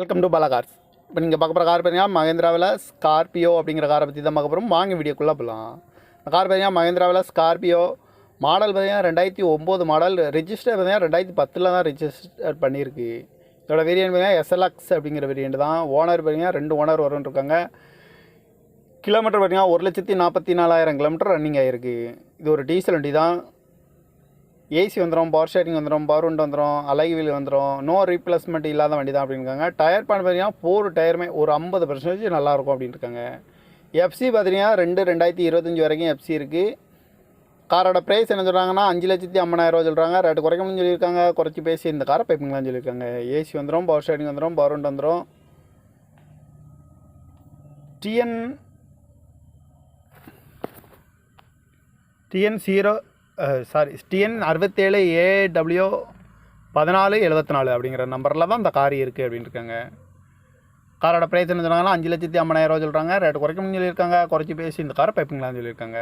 Welcome to Bala cars. இப்போ நீங்கள் பார்க்க போகிற கார் பார்த்தீங்கன்னா மஹேந்திராவில் ஸ்கார்பியோ அப்படிங்கிற காரை பற்றி தான் பார்க்க போகிறோம். வாங்க வீடியோக்குள்ளே போகலாம். இந்த கார் பார்த்தீங்கன்னா மஹேந்திராவில் ஸ்கார்பியோ மாடல் பார்த்தீங்கன்னா 2009 மாடல். ரெஜிஸ்டர் பார்த்தீங்கன்னா 2010 தான் ரெஜிஸ்டர் பண்ணியிருக்கு. இதோட வேரியன்ட் பார்த்தீங்கன்னா எஸ்எல்எக்ஸ் அப்படிங்கிற வேரியன்ட் தான். ஓனர் பார்த்தீங்கன்னா 2 ஓனர் வரும்ன்ருக்காங்க. கிலோமீட்டர் பார்த்தீங்கன்னா 1,44,000 கிலோமீட்டர் ரன்னிங் ஆகிருக்கு. இது ஒரு டீசல் வண்டி தான். ஏசி வந்துடும், பவர் ஸ்டேரிங் வந்துடும், பவர் விண்ட் வந்துடும், அலாய் வீல் வந்துடும். நோ ரீப்ளேஸ்மெண்ட் இல்லாத வண்டி தான் அப்படின்னுருக்காங்க. டயர் பாயிண்ட் பார்த்தீங்கன்னா 4 டயருமே ஒரு 50% நல்லாயிருக்கும் அப்படின்ட்டுருக்காங்க. எஃப்சி பார்த்தீங்கன்னா 2025 வரைக்கும் எஃப்சி இருக்குது. காரோட ப்ரைஸ் என்ன சொல்கிறாங்கன்னா 5,50,000 சொல்கிறாங்க. ரேட்டு குறைக்கணும்னு சொல்லியிருக்காங்க. குறைச்சி பேசி இந்த காரை பைப்பிங்களான்னு சொல்லியிருக்காங்க. ஏசி வந்துடும், பவர் ஸ்டேரிங் வந்துடும், பவர் விண்ட் வந்துடும். TN 67 AW 1474 அப்படிங்கிற நம்பரில் தான் இந்த கார் இருக்குது அப்படின்னு இருக்காங்க. காரோட ப்ரைஸ் என்ன சொன்னாங்கன்னா 5,50,000 சொல்கிறாங்க. ரேட்டு குறைக்கணும்னு சொல்லியிருக்காங்க. குறைச்சி பேசி இந்த காரை பைப்பிங்களான்னு சொல்லியிருக்காங்க.